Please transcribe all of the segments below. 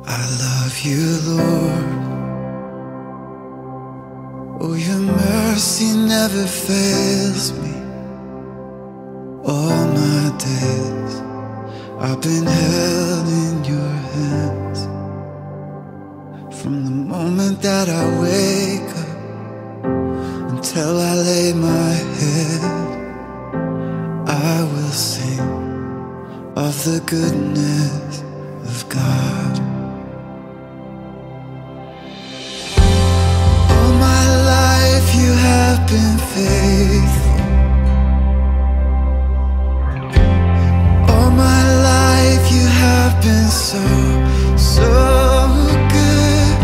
I love you, Lord. Oh, your mercy never fails me. All my days I've been held in your hands. From the moment that I wake up until I lay my head, I will sing of the goodness of God. All my life you have been faithful. All my life you have been so, so good.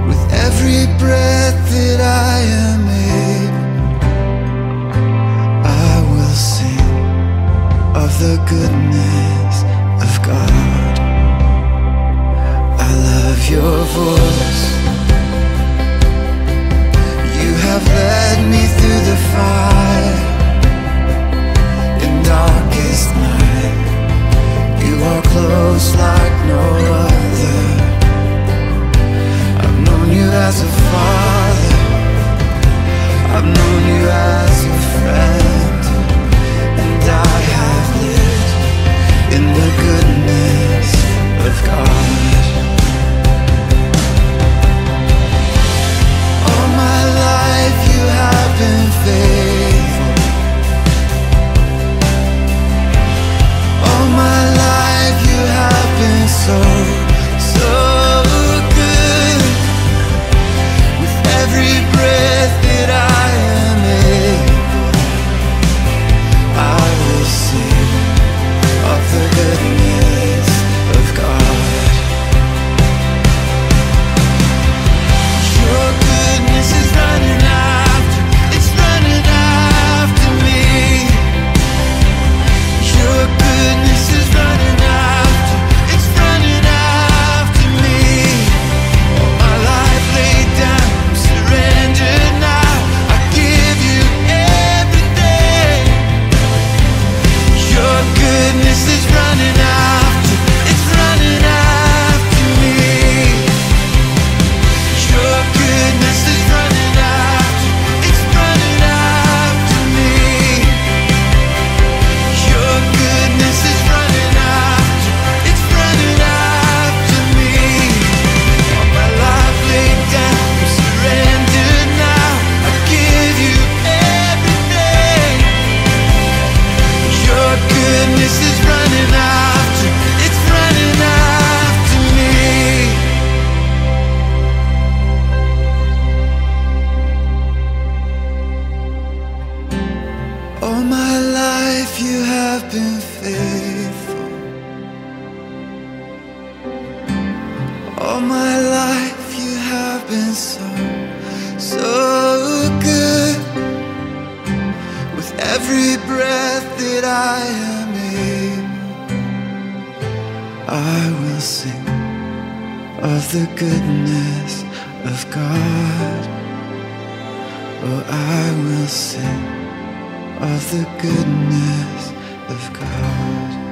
With every breath that I am able, I will sing of the goodness of God. I love your voice. You have led me through the fire in darkest night. You are close like no other. I've known you as a father. I've known you as a friend. And I have lived in the goodness of God. All my life you have been faithful. All my life you have been so, so good. With every breath that I am able, I will sing of the goodness of God. Your goodness is running after, it's running after me. Your goodness is running after, it's running after me. All my life laid down, I'm surrendered now. I give you everything. Your goodness is running after, it's running after me. Your goodness is running after, it's running after me. Your goodness is running after, it's running after me. All my life laid down, I'm surrendered now. I give you everything. Your goodness is running after, it's running after me. All my life you have been faithful. All my life you have been so, so good. With every breath that I am able, I will sing of the goodness of God. Oh, I will sing of the goodness of God.